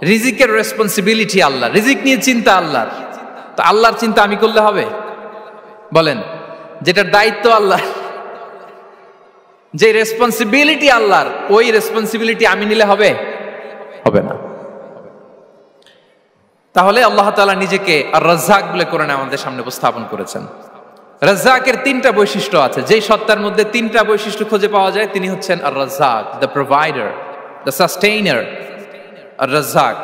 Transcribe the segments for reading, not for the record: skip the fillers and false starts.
রিজিকের রেসপন্সিবিলিটি আল্লাহ, রিজিক নিয়ে চিন্তা আল্লাহর। তো আল্লাহর চিন্তা আমি করলে হবে? বলেন, যেটার দায়িত্ব আল্লাহ, যে রেসপন্সিবিলিটি আল্লাহর, ওই রেসপন্সিবিলিটি আমি নিলে হবে? হবে না। তাহলে আল্লাহ তাআলা নিজেকে আর রাজ্জাক বলে কোরআনে আমাদের সামনে উপস্থাপন করেছেন। রাজ্জাকের তিনটা বৈশিষ্ট্য আছে, যেই সত্তার মধ্যে তিনটা বৈশিষ্ট্য খুঁজে পাওয়া যায় তিনি হচ্ছেন আর রাজ্জাক, দ্য প্রোভাইডার, দ্য সাস্টেইনার। আর রাজ্জাক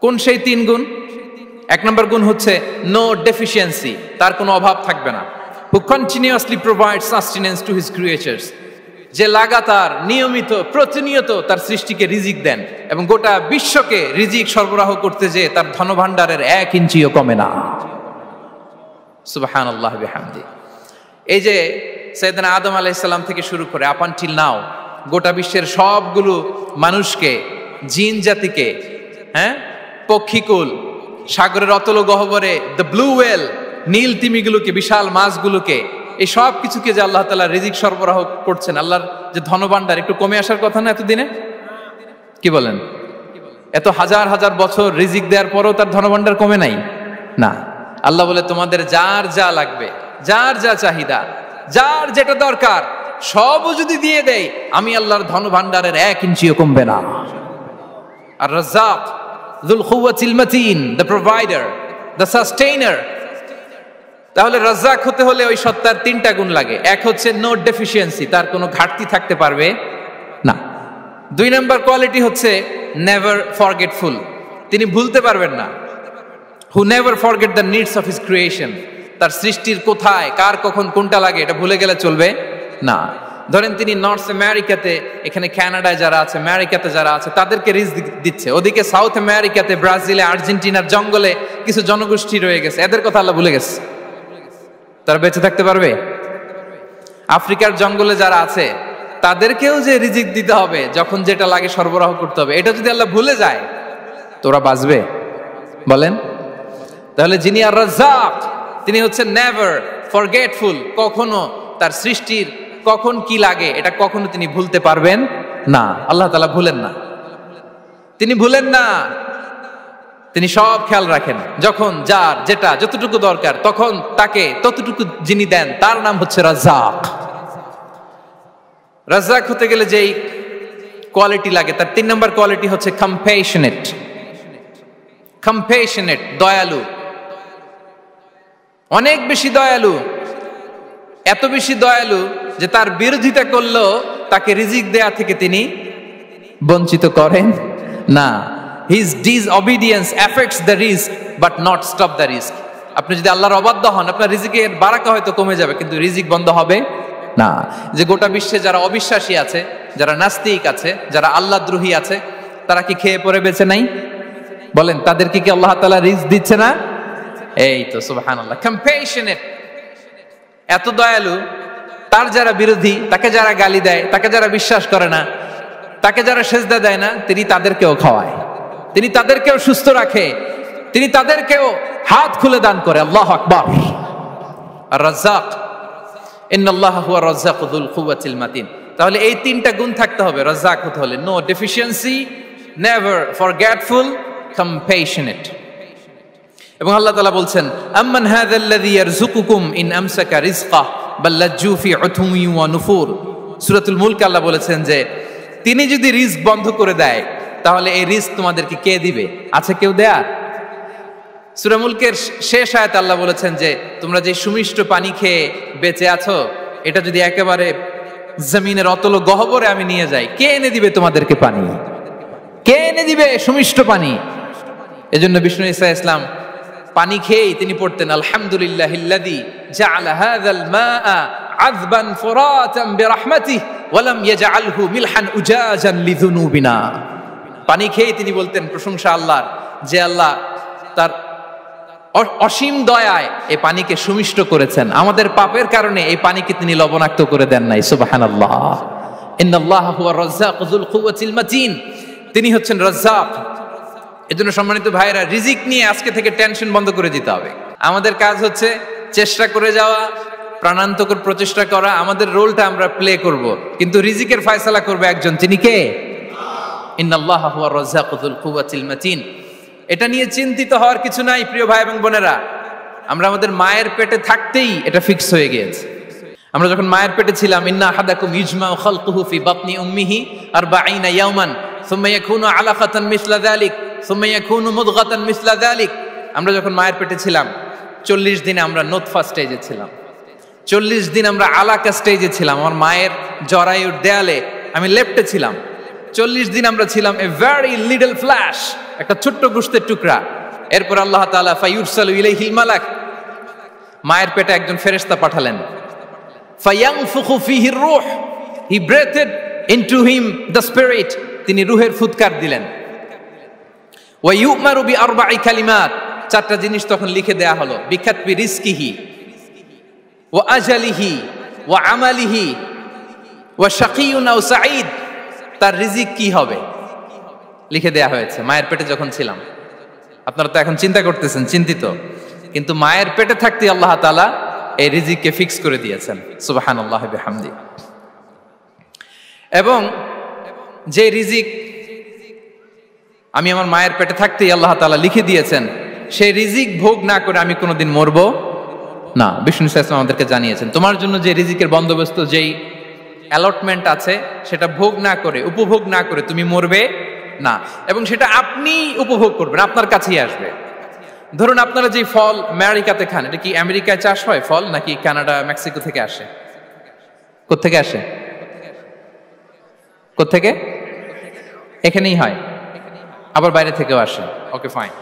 কোন সেই তিন গুণ? এক নম্বর গুণ হচ্ছে নো ডেফিসিয়েন্সি, তার কোনো অভাব থাকবে না। হু continuously provide sustenance to his creatures, যে লাগাতার নিয়মিত প্রতিনিয়ত তার সৃষ্টিকে রিজিক দেন এবং গোটা বিশ্বকে রিজিক সরবরাহ করতে যে তার ধনভাণ্ডারের 1 ইঞ্চিও কমে না। সুবহানাল্লাহ বিহামদি। এই যে সাইয়েদনা আদম আলাইহিস সালাম থেকে শুরু করে আপ আনটিল নাও গোটা বিশ্বের সবগুলো মানুষকে, জিন জাতিকে, পক্ষীকুল, সাগরের অতল গহ্বরে দ্য ব্লু ওয়েল, নীল তিমিগুলোকে, বিশাল মাছগুলোকে, এই সব কিছুকে যে আল্লাহ তাআলা রিজিক সরবরাহ করছেন, আল্লাহর যে ধনভাণ্ডার একটু কমে আসার কথা না এতদিনে? কি বলেন? এত হাজার হাজার বছর রিজিক দেওয়ার পরও তার ধনভাণ্ডার কমে নাই না। আল্লাহ বলে তোমাদের যার যা লাগবে, যার যা চাহিদা, যার যেটা দরকার সবও যদি দিয়ে দেয়, আমি আল্লাহর ধনভাণ্ডারের 1 ইঞ্চিও কমবে না। আর Razzak যুল কুওয়াতিল মাতিন, the provider, the sustainer. তাহলে রাজ্জাক হতে হলে ওই সত্তার তিনটা গুণ লাগে। এক হচ্ছে নো ডেফিসিয়েন্সি, তার কোনো ঘাটতি থাকতে পারবে না। 2 নম্বর কোয়ালিটি হচ্ছে নেভার ফরগেটফুল, তিনি ভুলতে পারবেন না। Who never forget the needs of his creation, তার সৃষ্টির কোথায় কার কখন কোনটা লাগে এটা ভুলে গেলে চলবে না। ধরেন তিনি নর্থ আমেরিকাতে, এখানে কানাডায় যারা আছে, আমেরিকাতে যারা আছে, তাদেরকে রিজিক দিচ্ছে। ওদিকে সাউথ আমেরিকাতে, ব্রাজিলে, আর্জেন্টিনার জঙ্গলে কিছু জনগোষ্ঠী রয়ে গেছে, এদের কথা আল্লাহ ভুলে গেছে। তারা বেঁচে থাকতে পারবে? আফ্রিকার জঙ্গলে যারা আছে তাদেরকেও যে রিজিক দিতে হবে, যখন যেটা লাগে সরবরাহ করতে হবে, এটা যদি আল্লাহ ভুলে যায় তোরা বাঁচবে? বলেন। তাহলে যিনি আর রাজ্জাক তিনি হচ্ছেন নেভার ফরগেটফুল, কখনো তার সৃষ্টির কখন কি লাগে এটা কখনো তিনি ভুলতে পারবেন না। আল্লাহ তাআলা ভুলেন না, তিনি ভুলেন না, তিনি সব খেয়াল রাখেন। যখন যার যেটা যতটুকু দরকার তখন তাকে ততটুকু যিনি দেন তার নাম হচ্ছে রাজ্জাক। রাজ্জাক হতে গেলে যেই কোয়ালিটি লাগে তার 3 নম্বর কোয়ালিটি হচ্ছে কম্প্যাশনেট। কম্প্যাশনেট, দয়ালু, অনেক বেশি দয়ালু। এত বেশি দয়ালু যে তার বিরোধিতা করলেও তাকে রিজিক দেয়া থেকে তিনি বঞ্চিত করেন না। His disobedience affects the risk but not stop the risk. আপনি যদি আল্লাহর অবাধ্য হন, আপনার রিজিকের বারাকা হয়তো কমে যাবে কিন্তু রিজিক বন্ধ হবে না। যে গোটা বিশ্বে যারা অবিশ্বাসী আছে, যারা নাস্তিক আছে, যারা আল্লাহদ্রোহী আছে, তারা কি খেয়ে পরে বেঁচে নাই? বলেন, তাদেরকে কি আল্লাহ তাআলা রিজিক দিচ্ছে না? এই তো সুবহানাল্লাহ। কম্প্যাশনেট, এত দয়ালু, তার যারা বিরোধী, তাকে যারা গালি দেয়, তাকে যারা বিশ্বাস করে না, তাকে যারা সেজদা দেয় না, তিনি তাদেরকেও খাওয়ায়, তিনি তাদেরকেও সুস্থ রাখে, তিনি তাদেরকেও হাত খুলে দান করে। আল্লাহু আকবার। আর রাজ্জাক, ইন্নাল্লাহা হুয়া রাজ্জাকু যুল কুওয়াতিল মাতিন। তাহলে এই তিনটা গুণ থাকতে হবে রাজ্জাক হতে হলে: no deficiency, never forgetful, compassionate. এবং আল্লাহ তাআলা বলছেন, আম্মান হাযাল্লাযী ইয়ারযুকুকুম ইন আমসাকা রিজকা বাল লাজ্জু ফি উতুমি ওয়া নুফুর। সূরাতুল মুলক আল্লাহ বলেছেন যে তিনি যদি রিজক বন্ধ করে দেয় তাহলে এই রিজক তোমাদেরকে কে দিবে? আছে কেউ দেয়ার? সূরা মুলকের শেষ আয়াতে আল্লাহ বলেছেন যে তোমরা যে সুমিষ্ট পানি খেয়ে বেঁচে আছো, এটা যদি একেবারে জমিনের অতল গহ্বরে আমি নিয়ে যাই, কে এনে দিবে তোমাদেরকে পানি? কে এনে দিবে সুমিষ্ট পানি? এজন্য বিষ্ণু ঈসা ইসলাম পানি খেয়েই তিনি পড়তেন, আলহামদুলিল্লাহিল্লাযী জাআলা হাযাল মাআ আযবান ফুরাতান বিরাহমাতিহি ওয়া লাম ইয়াজআলহু মিলহান উজাজান লিযুনুবিনা। পানি খেয়েই তিনি বলতেন প্রশংসা আল্লাহর, যে আল্লাহ তার অসীম দয়ায় এই পানিকে সুমিষ্ট করেছেন, আমাদের পাপের কারণে এই পানিকে তিনি লবণাক্ত করে দেন নাই। সুবহানাল্লাহ। ইন্নাল্লাহা হুয়া রাজ্জাকু যুল কুওয়াতিল মাতিন, তিনি হচ্ছেন রাজ্জাক। এজন্য সম্মানিত ভাইরা, রিজিক নিয়ে আজকে থেকে টেনশন বন্ধ করে দিতে হবে। আমাদের কাজ হচ্ছে চেষ্টা করে যাওয়া, প্রাণান্তকর প্রচেষ্টা করা, আমাদের রোলটা আমরা প্লে করব, কিন্তু রিজিকের ফয়সালা করবে একজন। তিনি কে? ইন্নাল্লাহা হুয়ার রাজ্জাকু যুল কুওয়াতিল মাতিন। এটা নিয়ে চিন্তিত হওয়ার কিছু নাই প্রিয় ভাই এবং বোনেরা। আমরা আমাদের মায়ের পেটে থাকতেই এটা ফিক্স হয়ে গিয়েছে। আমরা যখন মায়ের পেটে ছিলাম, ইন্না আহাদাকুম ইজমাউ খালকুহু ফি বাতনি উম্মিহি 40 ইয়াওমান সুম্মা ইয়াকুনু আলাকাতান মিসলা যালিক সুম্মা ইয়াকুনু মুদগাতান মিসলা যালিক। আমরা যখন মায়ের পেটে ছিলাম 40 দিনে আমরা নুতফা স্টেজে ছিলাম, 40 দিন আমরা আলাকা স্টেজে ছিলাম। আমার মায়ের জরায়ুর দেয়ালে আমি লেপ্টে ছিলাম। 40 দিন আমরা ছিলাম এ ভেরি লিটল ফ্ল্যাশ, একটা ছোট্ট গোশতের টুকরা। এরপর আল্লাহ তাআলা ফায়ুরসালু ইলাইহিল মালাক, মায়ের পেটে একজন ফেরেশতা পাঠালেন। ফায়ানফুখু ফিহির রূহ, he breathed into him the spirit, তিনি রূহের ফুৎকার দিলেন। ওয়া ইউমারু বিআরবা'i কালিমাত, 4টা জিনিস তখন লিখে দেয়া হলো। বিকাতবি রিজকিহি ওয়া আজালিহি ওয়া আমালিহি ওয়া শাকিয়ুন আও সাঈদ, তার রিজিক কি হবে লিখে দেয়া হয়েছে মায়ের পেটে যখন ছিলাম। আপনারা তো এখন চিন্তা করতেছেন, চিন্তিত, কিন্তু মায়ের পেটে থাকতে আল্লাহ তাআলা এই রিজিককে ফিক্স করে দিয়েছেন। সুবহানাল্লাহি বিহামদি। এবং যে রিজিক আমি আমার মায়ের পেটে থাকতেই আল্লাহ তাআলা লিখে দিয়েছেন, সেই রিজিক ভোগ না করে আমি কোনোদিন মরবো না। বিষ্ণু ইসলাম আমাদেরকে জানিয়েছেন, তোমার জন্য যে রিজিকের বন্দোবস্ত, যেই অ্যালটমেন্ট আছে, সেটা ভোগ না করে, উপভোগ না করে তুমি মরবে না। এবং সেটা আপনি উপভোগ করবেন, আপনার কাছেই আসবে। ধরুন আপনারা যে ফল আমেরিকাতে খান, এটা কি আমেরিকায় চাষ হয় ফল, নাকি কানাডা মেক্সিকো থেকে আসে? কোত্থেকে আসে? কোত্থেকে? এখানেই হয়, আবার বাইরে থেকেও আসে। Okay fine.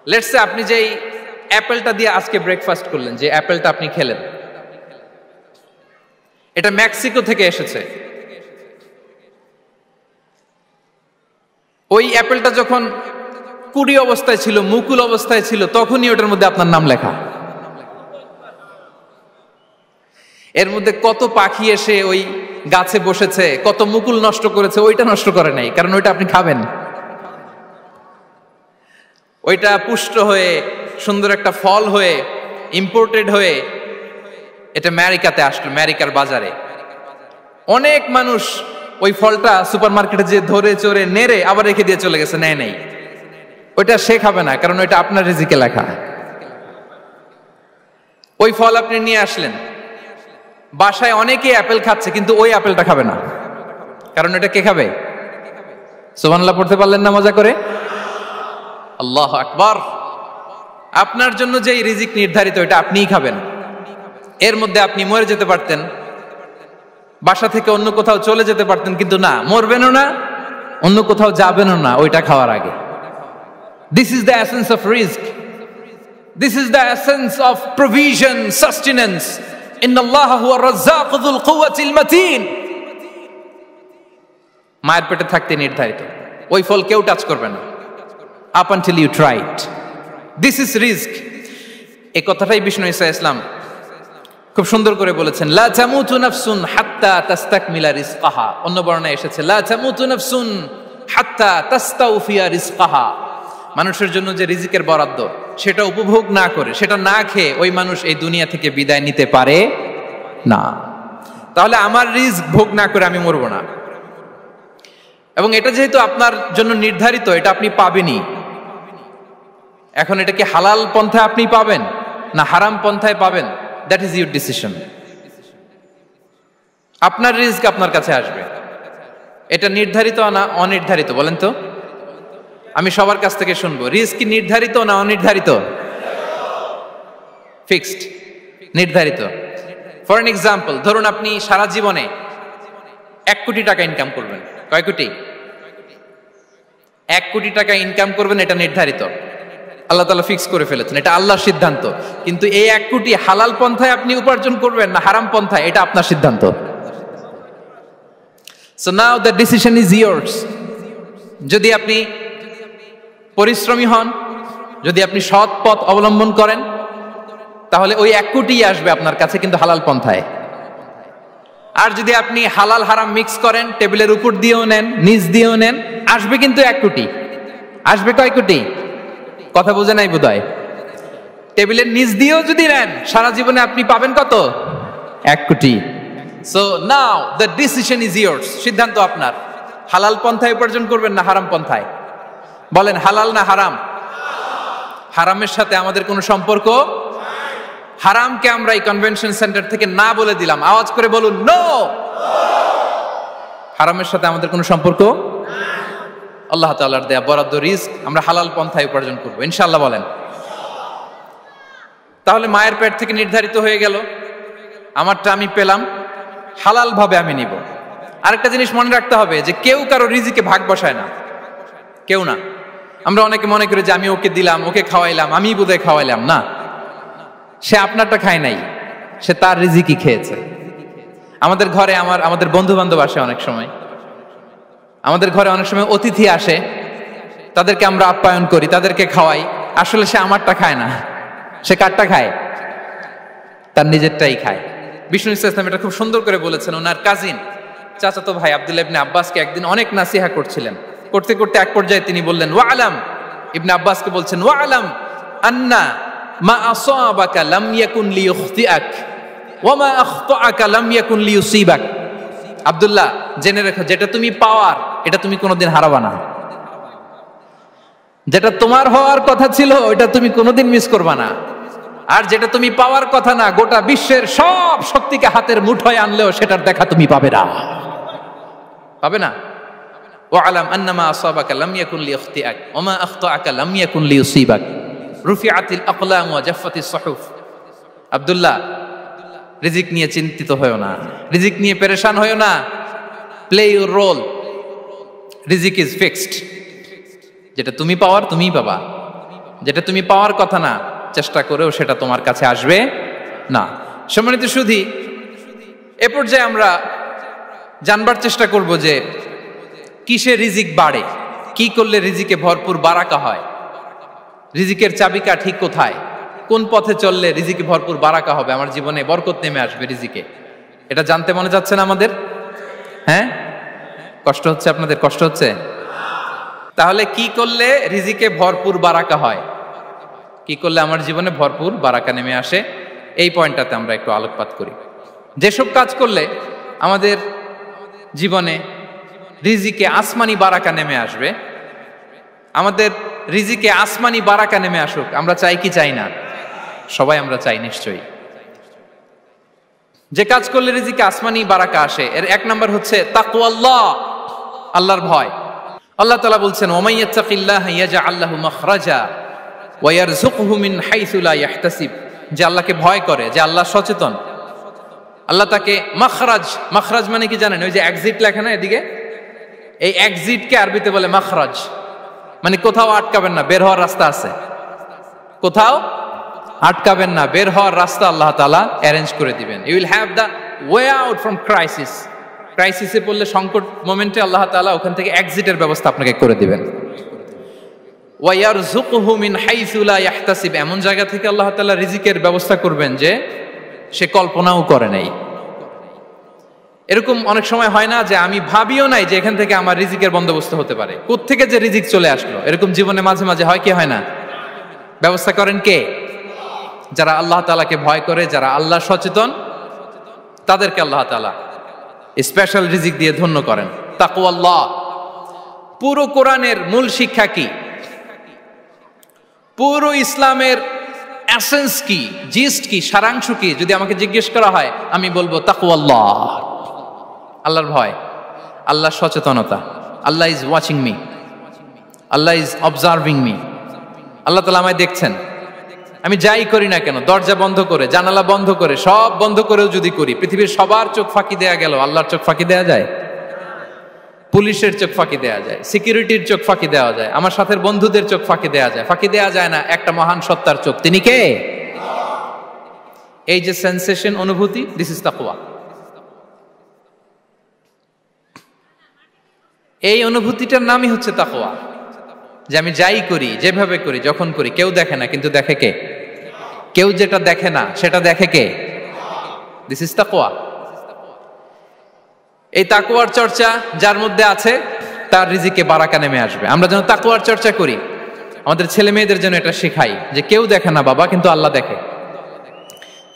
লেটস সে আপনি যেই অ্যাপেলটা দিয়ে আজকে ব্রেকফাস্ট করলেন, যে অ্যাপেলটা আপনি খেলেন, এটা মেক্সিকো থেকে এসেছে। ওই অ্যাপেলটা যখন কুড়ি অবস্থায় ছিল, মুকুল অবস্থায় ছিল, তখনই ওটার মধ্যে আপনার নাম লেখা। এর মধ্যে কত পাখি এসে ওই গাছে বসেছে, কত মুকুল নষ্ট করেছে, ওইটা নষ্ট করে নাই, কারণ ওইটা আপনি খাবেন। ওইটা পুষ্ট হয়ে সুন্দর একটা ফল হয়ে ইম্পোর্টেড হয়ে এটা আমেরিকাতে আসলো, আমেরিকার বাজারে। অনেক মানুষ ওই ফলটা সুপার মার্কেটে যে ধরে চড়ে নেড়ে আবার রেখে দিয়ে চলে গেছে, নেয় নেই। ওইটা সে খাবে না, কারণ ওইটা আপনার রিজিকে লেখা। ওই ফল আপনি নিয়ে আসলেন, বাসায় অনেকেই অ্যাপেল খাচ্ছে, কিন্তু ওই অ্যাপেলটা খাবে না, কারণ এটা কে খাবে? সুবহানাল্লাহ পড়তে পারলেন না মজা করে? আল্লাহু আকবার। আপনার জন্য যে রিজিক নির্ধারিত, এটা আপনিই খাবেন। এর মধ্যে আপনি মরে যেতে পারতেন, বাসা থেকে অন্য কোথাও চলে যেতে পারতেন, কিন্তু না, মরবেনও না, অন্য কোথাও যাবেনও না ওইটা খাওয়ার আগে। This is the essence of rizq. This is the essence of provision, sustenance. Inna Allah huwa ar-razzaq dhul quwwati al-matin. মায়ের পেটে থাকতে নির্ধারিত, ওই ফল কেউ টাচ করবে না up until you try it. This is rizq. এই কথাটাই বিষ্ণু ঈসা ইসলাম খুব সুন্দর করে বলেছেন, লা তামুতু নাফসুন হাত্তা তাস্তাকমিলা রিজকাহা। অন্য বর্ণনায় এসেছে লা তামুতু নাফসুন হাত্তা তাস্তাউফিয়া রিজকাহা। মানুষের জন্য যে রিজিকের বরাদ্দ, সেটা উপভোগ না করে, সেটা না খেয়ে ওই মানুষ এই দুনিয়া থেকে বিদায় নিতে পারে না। তাহলে আমার রিজিক ভোগ না করে আমি মরবো না। এবং এটা যেহেতু আপনার জন্য নির্ধারিত, এটা আপনি পাবেনই। এখন এটা কি হালাল পন্থায় আপনি পাবেন না হারাম পন্থায় পাবেন, দ্যাট ইজ ইউর ডিসিশন। আপনার রিজিক আপনার কাছে আসবে। এটা নির্ধারিত না অনির্ধারিত? বলেন তো, আমি সবার কাছ থেকে শুনবো, রিজিক কি নির্ধারিত না অনির্ধারিত? ফিক্সড, নির্ধারিত। ফর এন এক্সাম্পল, ধরুন আপনি সারা জীবনে 1 কোটি টাকা ইনকাম করবেন। কয় কোটি? 1 কোটি টাকা ইনকাম করবেন, এটা নির্ধারিত, আল্লাহ তাআলা ফিক্স করে ফেলেছেন, এটা আল্লাহর সিদ্ধান্ত। কিন্তু এই 1 কোটি হালাল পন্থায় আপনি উপার্জন করবেন না হারাম পন্থায়, এটা আপনার সিদ্ধান্ত। So now the decision is yours. যদি আপনি পরিশ্রমী হন, যদি আপনি সৎ পথ অবলম্বন করেন, তাহলে ওই 1 কোটি আসবে আপনার কাছে, কিন্তু হালাল পন্থায়। আর যদি আপনি হালাল হারাম মিক্স করেন, টেবিলের উপর দিয়েও নেন, নিচ দিয়েও নেন, আসবে কিন্তু 1 কোটি। আসবে কয় কোটি? কথা বোঝে নাই বোধহয়। টেবিলের নিচ দিয়েও যদি নেন, সারা জীবনে আপনি পাবেন কত? 1 কোটি। So now the decision is years. সিদ্ধান্ত আপনার। হালাল পন্থায় উপার্জন করবেন না হারাম পন্থায়? বলেন হালাল না হারাম? হারামের সাথে আমাদের কোনো সম্পর্ক? হারামকে আমরা এই কনভেনশন সেন্টার থেকে না বলে দিলাম, আওয়াজ করে বলুন নো। হারামের সাথে আমাদের কোনো সম্পর্ক? আল্লাহ তাআলার দেয়া বরাদ্দ রিস্ক আমরা হালাল পন্থায় উপার্জন করবো ইনশাআল্লাহ। বলেন। তাহলে মায়ের পেট থেকে নির্ধারিত হয়ে গেল, আমারটা আমি পেলাম, হালাল ভাবে আমি নিব। আরেকটা জিনিস মনে রাখতে হবে যে কেউ কারো রিজিকে ভাগ বসায় না, কেউ না। আমরা অনেকে মনে করি যে আমি ওকে দিলাম, ওকে খাওয়াইলাম, আমি বোধহয় খাওয়াইলাম। না, সে আপনারটা খায় নাই, সে তার রিজিকই খেয়েছে। আমাদের ঘরে আমাদের বন্ধু বান্ধব আসে অনেক সময়, আমাদের ঘরে অনেক সময় অতিথি আসে, তাদেরকে আমরা আপ্যায়ন করি, তাদেরকে খাওয়াই। আসলে সে আমারটা খায় না, সে কারটা খায়? তার নিজেরটাই খায়। বিষ্ণু ইসলাম এটা খুব সুন্দর করে বলেছেন। ওনার কাজিন চাচাতো ভাই আব্দুল্লাহ ইবনে আব্বাসকে একদিন অনেক নাসিহা করছিলেন, করতে করতে এক পর্যায়ে তিনি বললেন ওয়া আলাম, ইবনে আব্বাসকে বলছেন ওয়া আলাম আন্না মা আসাবাকা লাম ইয়াকুন লিইখতিআক ওয়া মা আখতাআকা লাম ইয়াকুন লিইউসিবাক। আব্দুল্লাহ, জেনে রেখো, যেটা তুমি পাওয়ার এটা তুমি কোনোদিন হারাবা না। যেটা তোমার হওয়ার কথা ছিল ওটা তুমি কোনোদিন মিস করবা না। আর যেটা তুমি পাওয়ার কথা না, গোটা বিশ্বের সব শক্তিকে হাতের মুঠোয় আনলেও সেটার দেখা তুমি পাবে না, পাবে না। ওয়া আলাম আন্নামা আসাবাকা লাম ইয়াকুন লিইখতিআক ওয়া মা আখতাআকা লাম ইয়াকুন লিইউসিবাক রুফিআতিল আকলাম ওয়া জাফফাতিস সুহুফ। আব্দুল্লাহ, রিজিক নিয়ে চিন্তিত হয়ো না, রিজিক নিয়ে পেরেশান হয়ো না। প্লে ইউর রোল, রিজিক ইজ ফিক্সড। যেটা তুমি পাওয়ার তুমিই পাবা, যেটা তুমি পাওয়ার কথা না চেষ্টা করেও সেটা তোমার কাছে আসবে না। সম্মানিত সুধী, এ পর্যায়ে আমরা জানবার চেষ্টা করব যে কিসে রিজিক বাড়ে, কি করলে রিজিকে ভরপুর বারাকা হয়, রিজিকের চাবিকা ঠিক কোথায়, কোন পথে চললে রিজিকে ভরপুর বারাকা হবে, আমার জীবনে বরকত নেমে আসবে রিজিকে। এটা জানতে মনে যাচ্ছে না আমাদের? হ্যাঁ, কষ্ট হচ্ছে আপনাদের? কষ্ট হচ্ছে? তাহলে কি করলে রিজিকে ভরপুর বারাকা হয়, কি করলে আমার জীবনে ভরপুর বারাকা নেমে আসে, এই পয়েন্টটাতে আমরা একটু আলোকপাত করি। যেসব কাজ করলে আমাদের জীবনে রিজিকে আসমানি বারাকা নেমে আসবে, আমাদের রিজিকে আসমানি বারাকা নেমে আসুক, আমরা চাই কি চাই না? সবাই আমরা চাই নিশ্চয়ই। যে কাজ করলে রিজিকে আসমানি বারাকা আসে, এর এক নাম্বার হচ্ছে তাকওয়াল্লাহ, আল্লাহর ভয়। আল্লাহ তাআলা বলছেন ওয়া মাইয়াত্তাকিল্লাহা ইয়াজআল লাহু মাখরাজা ওয়া ইয়ারযুকহু মিন হাইসু লা ইয়াহতাসিব। যে আল্লাহকে ভয় করে, যে আল্লাহ সচেতন, আল্লাহ তাকে মাখরাজ, মাখরাজ মানে কি জানেন? ওই যে এক্সিট লেখা না এদিকে, এই এক্সিটকে আরবিতে বলে মাখরাজ, মানে কোথাও আটকাবেন না, বের হওয়ার রাস্তা আছে, কোথাও আটকাবেন না, বের হওয়ার রাস্তা আল্লাহ তাআলা অ্যারেঞ্জ করে দিবেন। You will have the way out from crisis. ক্রাইসিসে পড়লে, সংকট মোমেন্টে আল্লাহ তাআলা ওখান থেকে এক্সিটের ব্যবস্থা আপনাকে করে দিবেন। ওয়া ইয়ারযুকহু মিন হাইসু লা ইয়াহতাসিব, এমন জায়গা থেকে আল্লাহ তাআলা রিজিকের ব্যবস্থা করবেন যে সে কল্পনাও করে নাই। এরকম অনেক সময় হয় না যে আমি ভাবিও নাই যে এখান থেকে আমার রিজিকের বন্দোবস্ত হতে পারে, কোত্থেকে যে রিজিক চলে আসলো। এরকম জীবনে মাঝে মাঝে হয় কি হয় না? ব্যবস্থা করেন কে? যারা আল্লাহ তাআলাকে ভয় করে, যারা আল্লাহ সচেতন, তাদেরকে আল্লাহ তাআলা স্পেশাল রিজিক দিয়ে ধন্য করেন। তাকওয়াল্লাহ। পুরো কোরআনের মূল শিক্ষা কি? পুরো ইসলামের এসেন্স কি, জিস্ট কি, সারাংশ কি যদি আমাকে জিজ্ঞেস করা হয়, আমি বলবো তাকওয়াল্লাহ, আল্লাহর ভয়, আল্লাহর সচেতনতা। Allah is watching me, Allah is observing me. Allah তাআলা আমায় দেখছেন, আমি যাই করি না কেন, দরজা বন্ধ করে, জানালা বন্ধ করে, সব বন্ধ করেও যদি করি, পৃথিবীর সবার চোখ ফাঁকি দেয়া গেল, আল্লাহর চোখ ফাঁকি দেয়া যায়? পুলিশের চোখ ফাঁকি দেয়া যায়, সিকিউরিটির চোখ ফাঁকি দেওয়া যায়, আমার সাথে বন্ধুদের চোখ ফাঁকি দেয়া যায়, ফাঁকি দেয়া যায় না একটা মহান সত্তার চোখ। তিনি কে? এই যে সেন্সেশন, অনুভূতি, দিস ইজ তাকওয়া। এই অনুভূতিটার নামই হচ্ছে তাকওয়া। যে আমি যাই করি, যেভাবে করি, যখন করি, কেউ দেখে না, কিন্তু দেখে কে? কেউ যেটা দেখে না সেটা দেখে কে? দিস ইজ তাকওয়া। এই তাকওয়ার চর্চা যার মধ্যে আছে তার রিজিকে বারাকা নেমে আসবে। আমরা যেন তাকওয়ার চর্চা করি, আমাদের ছেলে মেয়েদের জন্য এটা শেখাই যে কেউ দেখে না বাবা, কিন্তু আল্লাহ দেখে।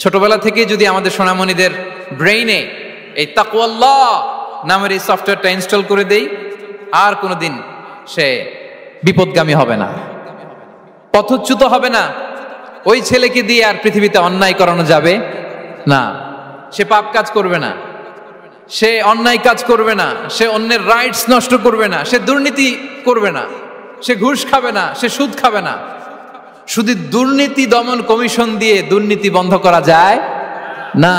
ছোটবেলা থেকে যদি আমাদের সোনামণিদের ব্রেইনে এই তাকওয়াল্লাহ নামের এই সফটওয়্যারটা ইনস্টল করে দেই, আর কোনোদিন সে বিপদগামী হবে না, পথচ্যুত হবে না। ওই ছেলেকে দিয়ে আর পৃথিবীতে অন্যায় করানো যাবে না। সে পাপ কাজ করবে না, সে অন্যায় কাজ করবে না, সে অন্যের রাইটস নষ্ট করবে না, সে দুর্নীতি করবে না, সে ঘুষ খাবে না, সে সুদ খাবে না। শুধু দুর্নীতি দমন কমিশন দিয়ে দুর্নীতি বন্ধ করা যায় না।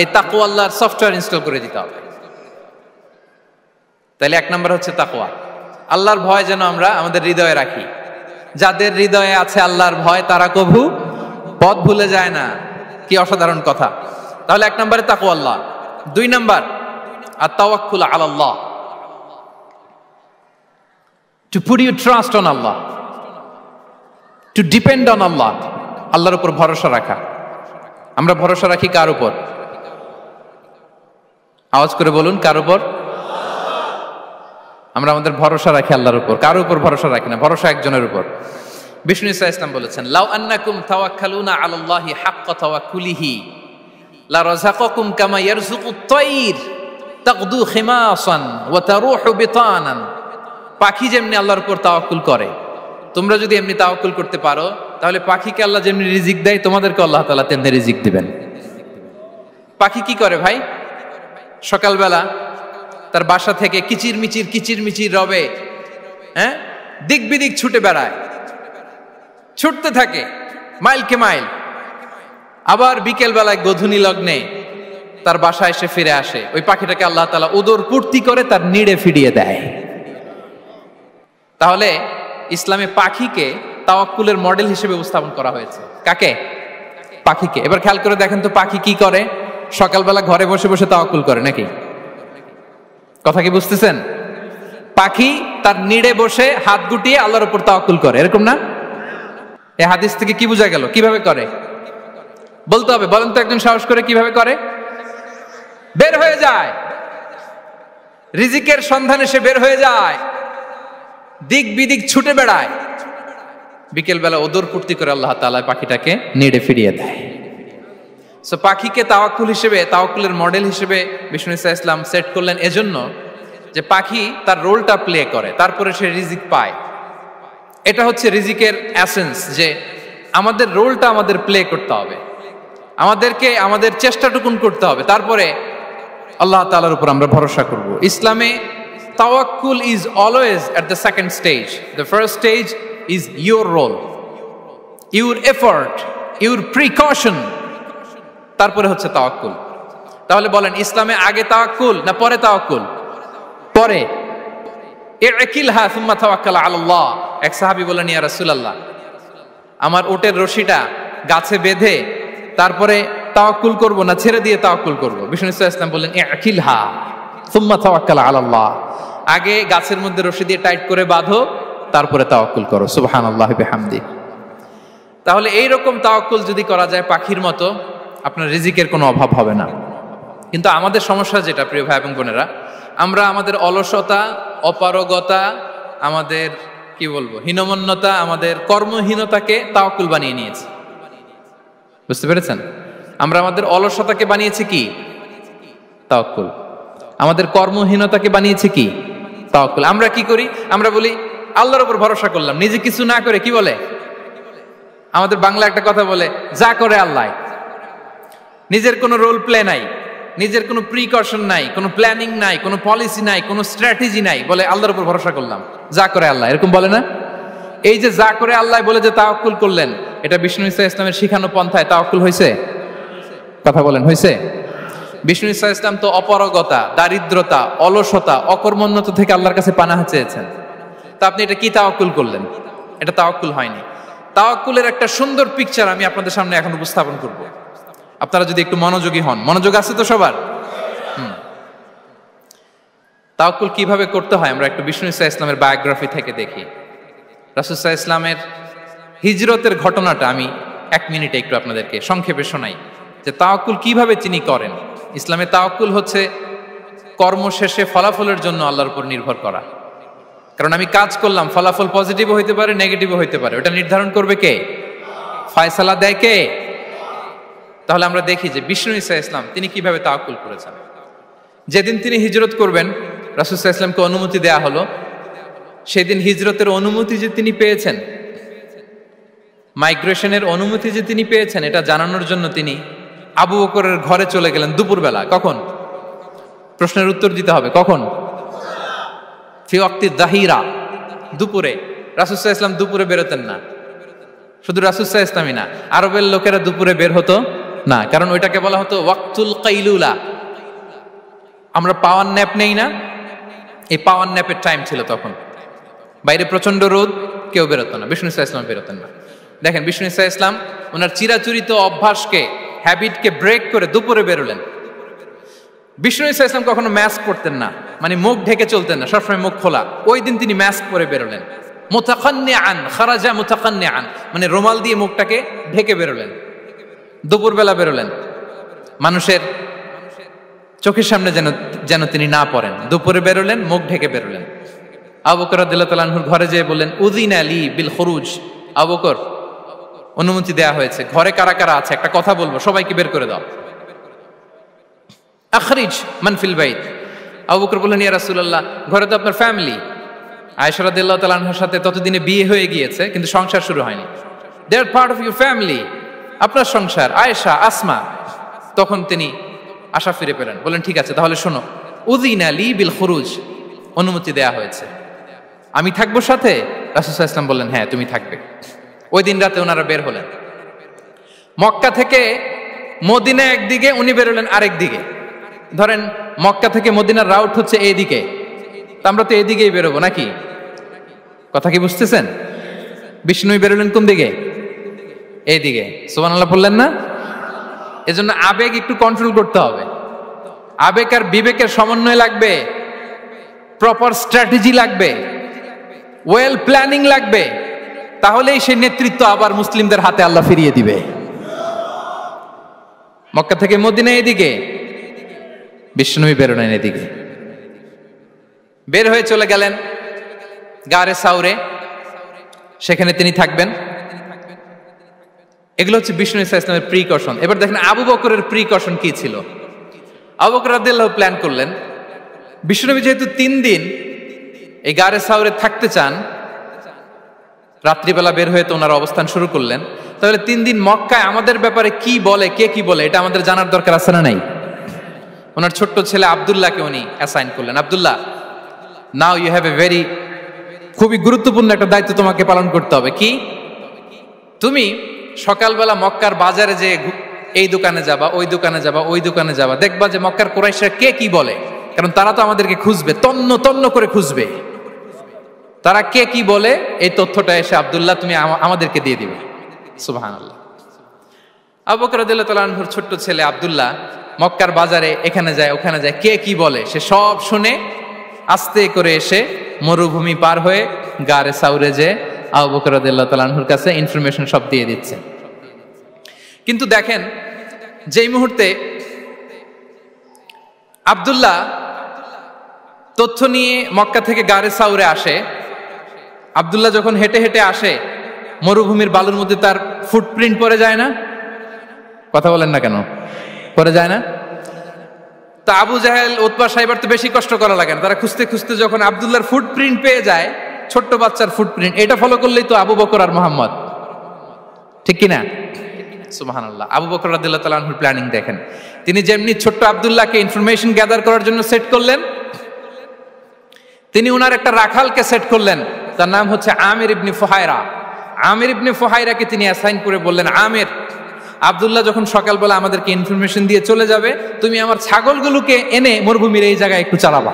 এই তাকওয়া আল্লাহর সফটওয়্যার ইনস্টল করে দিতে হবে। তাহলে এক নম্বর হচ্ছে তাকওয়া। আল্লাহর ভয় যেন আমরা আমাদের হৃদয়ে রাখি। যাদের হৃদয়ে আছে আল্লাহর ভয় তারা কভু পথ ভুলে যায় না। কি অসাধারণ কথা। তাহলে এক নম্বরে তাকওয়া আল্লাহ। 2 নম্বর আত-তাওয়াক্কুল আলাল্লাহ, to put your trust on Allah, to depend on Allah, আল্লাহর উপর ভরসা রাখা। আমরা ভরসা রাখি কার উপর? আওয়াজ করে বলুন, কার উপর? আমরা আমাদের ভরসা রাখি আল্লাহর উপর, কার উপর ভরসা রাখি না, ভরসা একজনের উপর। বিষ্ণু ইসা ইসলাম বলেছেন, লাউ আন্নাকুম তাওয়াক্কালুনা আলাল্লাহি হাক্কা তাওয়াক্কুলিহি লা রাযাকাকুম কামা ইয়ারযুকুত তায়র তাগদু খিমাসান ওয়া তারুহু বিতানান। পাখি যেমনি আল্লাহর উপর তাওয়াক্কুল করে, তোমরা যদি এমনি তাওয়াক্কুল করতে পারো তাহলে পাখিকে আল্লাহ যেমনি রিজিক দেয় তোমাদেরকে আল্লাহ তাআলা তেমনি রিজিক দিবেন। পাখি কি করে ভাই? সকালবেলা তার বাসা থেকে কিচির মিচির রবে, দিক বিদিক ছুটে বেড়ায়, ছুটতে থাকে মাইলকে মাইল। আবার বিকেল বেলায় গোধূলি লগ্নে তার বাসায় এসে ফিরে আসে। ওই পাখিটাকে আল্লাহ তাআলা উদর পূর্তি করে তার নিড়ে ফিরিয়ে দেয়। তাহলে ইসলামে পাখিকে তাওয়াক্কুলের মডেল হিসেবে উপস্থাপন করা হয়েছে। কাকে? পাখিকে। এবার খেয়াল করে দেখেন তো পাখি কি করে? সকালবেলা ঘরে বসে বসে তাওয়াক্কুল করে নাকি? কথা কি বুঝতেছেন? পাখি তার নিড়ে বসে হাত গুটিয়ে আল্লাহর উপর তাওয়াক্কুল করে, এরকম না? এই হাদিস থেকে কি বোঝা গেল? কিভাবে করে বলতে হবে, বলেন তো একজন সাহস করে কিভাবে করে? বের হয়ে যায়, রিজিকের সন্ধানে সে বের হয়ে যায়, দিক বিদিক ছুটে বেড়ায়, বিকেল বেলা ওদর পূর্তি করে আল্লাহ তাআলা পাখিটাকে নিড়ে ফিরিয়ে দেয়। সো পাখিকে তাওয়াক্কুল হিসেবে, তাওয়াক্কুলের মডেল হিসেবে বিষ্ণু ইসা ইসলাম সেট করলেন এজন্য যে পাখি তার রোলটা প্লে করে, তারপরে সে রিজিক পায়। এটা হচ্ছে রিজিকের এসেন্স, যে আমাদের রোলটা আমাদের প্লে করতে হবে, আমাদেরকে আমাদের চেষ্টাটুকুন করতে হবে, তারপরে আল্লাহ তাআলার উপর আমরা ভরসা করব। ইসলামে তাওয়াক্কুল is always at the second stage. The first stage is your role, your effort, your precaution, তারপরে হচ্ছে তাওয়াক্কুল। তাহলে বলেন ইসলামে আগে তাওয়াক্কুল না পরে তাওয়াক্কুল? পরে। ইকিলহা সুম্মা তাওয়াক্কাল আলাল্লাহ। এক সাহাবী বলেন, ইয়া রাসূলুল্লাহ, আমার ওটের রশিটা গাছে বেঁধে তারপরে তাওয়াক্কুল করব না ছেড়ে দিয়ে তাওয়াক্কুল করব? বিষ্ণু ইসলাম বললেন, ইকিলহা সুম্মা তাওয়াক্কাল আলাল্লাহ। আগে গাছের মধ্যে রশি দিয়ে টাইট করে বাঁধো, তারপরে তাওয়াক্কুল করো। সুবহানাল্লাহি বিহামদি। তাহলে এইরকম তাওয়াক্কুল যদি করা যায় পাখির মতো, আপনার রিজিকের কোনো অভাব হবে না। কিন্তু আমাদের সমস্যা যেটা, প্রিয় ভাই এবং বোনেরা, আমরা আমাদের অলসতা, অপারগতা, আমাদের কি বলবো হীনমন্যতা, আমাদের কর্মহীনতাকে তাওয়াক্কুল বানিয়ে নিয়েছি। বুঝতে পেরেছেন? আমরা আমাদের অলসতাকে বানিয়েছি কি? তাওয়াক্কুল। আমাদের কর্মহীনতাকে বানিয়েছি কি? তাওয়াক্কুল। আমরা কি করি? আমরা বলি আল্লাহর উপর ভরসা করলাম, নিজে কিছু না করে। কি বলে আমাদের বাংলা একটা কথা বলে, যা করে আল্লাহ। নিজের কোনো রোল প্লে নাই, নিজের কোনো প্রিকশন নাই, কোনো প্ল্যানিং নাই, কোনো পলিসি নাই, কোনো স্ট্র্যাটেজি নাই, বলে আল্লাহর উপর ভরসা করলাম, যা করে আল্লাহ। এরকম বলে না? এই যে যা করে আল্লাহ বলে যে তাওয়াক্কুল করলেন, এটা বিষ্ণু ইসা ইসলামের শিখানো পন্থায় তাওয়াক্কুল হয়েছে? কথা বলেন, হয়েছে? বিষ্ণু ইসা ইসলাম তো অপারগতা, দারিদ্রতা, অলসতা, অকর্মণ্যতা থেকে আল্লাহর কাছে পানাহ চেয়েছেন। তা আপনি এটা কি তাওয়াক্কুল করলেন? এটা তাওয়াক্কুল হয়নি। তাওয়াক্কুলের একটা সুন্দর পিকচার আমি আপনাদের সামনে এখন উপস্থাপন করব, আপনারা যদি একটু মনোযোগী হন। মনোযোগ আছে তো সবার? তাওয়াক্কুল কিভাবে করতে হয় আমরা একটু বিষ্ণু ইসা ইসলামের বায়োগ্রাফি থেকে দেখি। রাসূল সাল্লাল্লাহু আলাইহি ইসলামের হিজরতের ঘটনাটা আমি 1 মিনিটে একটু আপনাদেরকে সংক্ষেপে শোনাই, যে তাওয়াক্কুল কিভাবে তিনি করেন। ইসলামে তাওয়াক্কুল হচ্ছে কর্ম শেষে ফলাফলের জন্য আল্লাহর উপর নির্ভর করা। কারণ আমি কাজ করলাম, ফলাফল পজিটিভও হইতে পারে, নেগেটিভও হইতে পারে, ওটা নির্ধারণ করবে কে? ফয়সালা দেয় কে? তাহলে আমরা দেখি যে বিষ্ণু ইসা ইসলাম তিনি কিভাবে তাওয়াক্কুল করেছেন। যেদিন তিনি হিজরত করবেন, রাসূল সাল্লাল্লাহু আলাইহি ওয়াসাল্লামকে অনুমতি দেয়া হলো সেদিন হিজরতের অনুমতি যে তিনি পেয়েছেন, মাইগ্রেশনের অনুমতি যে তিনি পেয়েছেন, এটা জানানোর জন্য তিনি আবু বকরের ঘরে চলে গেলেন দুপুরবেলা। কখন? প্রশ্নের উত্তর দিতে হবে, কখন? ফি ওয়াক্তি যাহিরা, দুপুরে। রাসূল সাল্লাল্লাহু আলাইহি ওয়াসাল্লাম দুপুরে বেরোতেন না। শুধু রাসূল সাল্লাল্লাহু আলাইহি ওয়াসাল্লামই না, আরবের লোকেরা দুপুরে বের হতো না, কারণ ওইটাকে বলা হতো ওয়াক্তুল কাইলুলা। আমরা পাওয়ার ন্যাপ নেই না, এই পাওয়ার ন্যাপের টাইম ছিল তখন। বাইরে প্রচন্ড রোদ, কেউ বেরোতো না, বিষ্ণু সাল্লাল্লাহু আলাইহি ওয়াসাল্লাম বেরোতেন না। দেখেন, বিষ্ণু সাল্লাল্লাহু আলাইহি ওয়াসাল্লাম ওনার চিরাচরিত অভ্যাসকে, হ্যাবিটকে ব্রেক করে দুপুরে বেরোলেন। বিষ্ণু সাল্লাল্লাহু আলাইহি ওয়াসাল্লাম কখনো মাস্ক পরতেন না, মানে মুখ ঢেকে চলতেন না, সবসময় মুখ খোলা। ওই দিন তিনি মাস্ক পরে বেরোলেন। মুতাকান্নিআন, খারাজা মুতাকান্নিআন, মানে রুমাল দিয়ে মুখটাকে ঢেকে বেরোলেন, দুপুরবেলা বেরোলেন। মানুষের চোখের সামনে যেন তিনি না পড়েন, দুপুরে বেরোলেন, মুখ ঢেকে বেরোলেন। আবু বকর রাদিয়াল্লাহু তাআলা আনহুর ঘরে যেয়ে বললেন, উযিনা লি বিল খুরুজ। আবু বকর, অনুমতি দেয়া হয়েছে, ঘরে কারা কারা আছে একটা কথা বলবো, সবাইকে বের করে দাও। আখরিজ মান ফিল বাইত। আবু বকর বললেন, ইয়া রাসূলুল্লাহ, ঘরে তো আপনার ফ্যামিলি। আয়েশা রাদিয়াল্লাহু তাআলা আনহার সাথে ততদিনে বিয়ে হয়ে গিয়েছে, কিন্তু সংসার শুরু হয়নি। দে আর পার্ট অফ ইউর ফ্যামিলি, আপনার সংসার, আয়েশা, আসমা। তখন তিনি আশা ফিরে পেলেন, বলেন ঠিক আছে, তাহলে শোনো, উযিনা লি বিল খুরুজ, অনুমতি দেয়া হয়েছে, আমি থাকবো সাথে? রাসূল সাল্লাল্লাহু আলাইহি ওয়াসাল্লাম বললেন, হ্যাঁ তুমি থাকবে। ওই দিন রাতে ওনারা বের হলেন। মক্কা থেকে মদিনা একদিকে, উনি বেরোলেন আরেক দিকে। ধরেন মক্কা থেকে মদিনার রাউট হচ্ছে এইদিকে, তা আমরা তো এইদিকেই বেরোবো নাকি? কথা কি বুঝতেছেন? বিষ্ণু বেরোলেন কোন দিকে? এইদিকে। সুবহানাল্লাহ বললেন না? এজন্য আবেগ একটু কন্ট্রোল করতে হবে। আবেগ আর বিবেকের সমন্বয় লাগবে, প্রপার স্ট্র্যাটেজি লাগবে, ওয়েল প্ল্যানিং লাগবে, তাহলেই সেই নেতৃত্ব আবার মুসলিমদের হাতে আল্লাহ ফিরিয়ে দিবে। মক্কা থেকে মদিনা এদিকে, বিষ্ণু বেরোলেন এদিকে। বের হয়ে চলে গেলেন গারে সাউরে, সেখানে তিনি থাকবেন। এগুলো হচ্ছে বিষ্ণু ইসলামের প্রিকশন। এবার দেখেন আবু বকরের প্রিকশন কি ছিল। আবু বকর রাদিয়াল্লাহু প্ল্যান করলেন, বিষ্ণুনবী যেহেতু 3 দিন এই গারে সাউরে থাকতে চান, রাত্রিবেলা বের হয়ে তো ওনার অবস্থান শুরু করলেন, তাহলে 3 দিন মক্কায় আমাদের ব্যাপারে কি বলে, কে কি বলে, এটা আমাদের জানার দরকার আছে না নাই? ওনার ছোট্ট ছেলে আব্দুল্লাহকে উনি অ্যাসাইন করলেন। Abdullah, now you have a very, খুবই গুরুত্বপূর্ণ একটা দায়িত্ব তোমাকে পালন করতে হবে। কি? তুমি সকালবেলা মক্কার বাজারে যে এই দোকানে যাবা, ওই দোকানে যাবা, ওই দোকানে যাবা, দেখবা যে মক্কার কুরাইশরা কে কি বলে, কারণ তারা তো আমাদেরকে খুঁজবে, তন্ন তন্ন করে খুঁজবে। তারা কে কি বলে এই তথ্যটা এসে আব্দুল্লাহ তুমি আমাদেরকে দিয়ে দিবে। সুবহানাল্লাহ। আবু বকর রাদিয়াল্লাহু তাআলা আনহুর ছোট্ট ছেলে আব্দুল্লাহ মক্কার বাজারে এখানে যায় ওখানে যায়, কে কি বলে সে সব শুনে আস্তে করে এসে মরুভূমি পার হয়ে গারে সাউরে যে আবু বকর রাদিয়াল্লাহু তাআলা আনহুর কাছে ইনফরমেশন সব দিয়ে দিচ্ছে। কিন্তু দেখেন, যেই মুহূর্তে আব্দুল্লাহ তথ্য নিয়ে মক্কা থেকে গারে সাউরে আসে, আব্দুল্লাহ যখন হেঁটে হেঁটে আসে, মরুভূমির বালুর মধ্যে তার ফুটপ্রিন্ট পড়ে যায় না? কথা বলেন না কেন? পড়ে যায় না? তা আবু জাহেল, উতবা সাইবার তো বেশি কষ্ট করা লাগে না, তারা খুঁজতে খুঁজতে যখন আব্দুল্লাহর ফুটপ্রিন্ট পেয়ে যায়, ছোট্ট বাচ্চার ফুটপ্রিন্ট, এটা ফলো করলেই তো আবু বকর আর মুহাম্মদ, ঠিক কিনা? সুবহানাল্লাহ। আবু বকর রাদিয়াল্লাহু তাআলা আনহুর প্ল্যানিং দেখেন, তিনি যেমনি ছোট্ট আব্দুল্লাহকে ইনফরমেশন গ্যাদার করার জন্য সেট করলেন, তিনি উনার একটা রাখালকে সেট করলেন, তার নাম হচ্ছে আমির ইবনে ফুহায়রা। আমির ইবনে ফুহায়রাকে তিনি অ্যাসাইন করে বললেন, আমির, আব্দুল্লাহ যখন সকালবেলা আমাদেরকে ইনফরমেশন দিয়ে চলে যাবে, তুমি আমার ছাগলগুলোকে এনে মরুভূমির এই জায়গায় একটু চালাবা,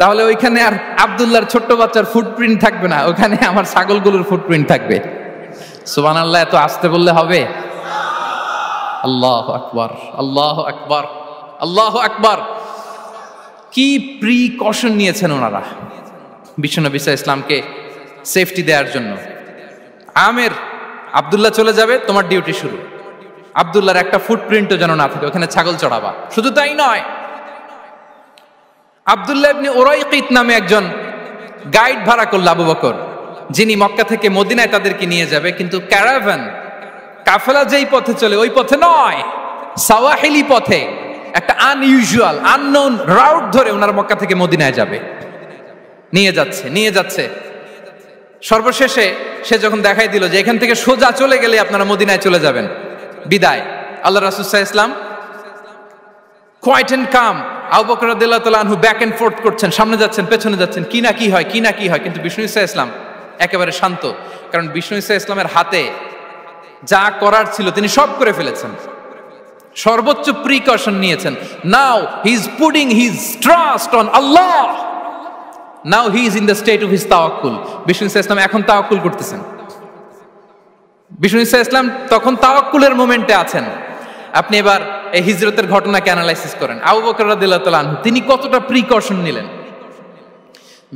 তাহলে ওইখানে আর আব্দুল্লাহর ছোট্ট বাচ্চার ফুটপ্রিন্ট থাকবে না, ওখানে আমার ছাগলগুলোর ফুটপ্রিন্ট থাকবে। সুবহানাল্লাহ। এত আসতে বললে হবে? আল্লাহু আকবার, আল্লাহু আকবার, আল্লাহু আকবার। কি প্রিকশন নিয়েছেন ওনারা বিশ্বনবী সাল্লাল্লাহু আলাইহি ওয়াসাল্লামকে সেফটি দেওয়ার জন্য। আমির, আব্দুল্লাহ চলে যাবে, তোমার ডিউটি শুরু। আব্দুল্লাহর একটা ফুটপ্রিন্টও যেন না থাকে, ওখানে ছাগল চড়াবা। শুধু তাই নয়, আব্দুল্লাহ ইবনে উরাইকিত নামে একজন গাইড ভাড়া করল আবু বকর, যিনি মক্কা থেকে মদিনায় তাদেরকে নিয়ে যাবে, কিন্তু ক্যারাভান, কাফেলা যেই পথে চলে ওই পথে নয়, সাওয়াহিলি পথে, একটা আনইউজুয়াল আননোন রাউট ধরে ওনার মক্কা থেকে মদিনায় যাবে। নিয়ে যাচ্ছে সর্বশেষে সে যখন দেখাই দিল যে এখান থেকে সোজা চলে গেলে আপনারা মদিনায় চলে যাবেন, বিদায়। আল্লাহ রাসূল সাল্লাল্লাহু আলাইহি ওয়াসাল্লাম কোয়াইট এন্ড কাম, আবু বকর রাদিয়াল্লাহু তাআলা আনহু ব্যাক এন্ড ফোর্থ করছেন, সামনে যাচ্ছেন পেছনে যাচ্ছেন, কি না কি হয় কিন্তু বিষ্ণু সাল্লাল্লাহু আলাইহি ওয়াসাল্লাম একেবারে শান্ত, কারণ বিষ্ণু সাল্লাল্লাহু আলাইহি ওয়াসাল্লামের হাতে যা করার ছিল তিনি সব করে ফেলেছেন, সর্বোচ্চ প্রিকশন নিয়েছেন। Now he is putting his trust on Allah, now he is in the state of his তাওয়াক্কুল। বিষ্ণু সাল্লাল্লাহু আলাইহি ওয়াসাল্লাম এখন তাওয়াক্কুল করতেছেন, বিষ্ণু সাল্লাল্লাহু আলাইহি ওয়াসাল্লাম তখন তাওয়াক্কুলের মোমেন্টে আছেন। আপনি এবার এই হিজরতের ঘটনাকে অ্যানালাইসিস করেন, আবু বকর রাদিয়াল্লাহু তাআলা আনহু তিনি কতটা প্রিকশন নিলেন,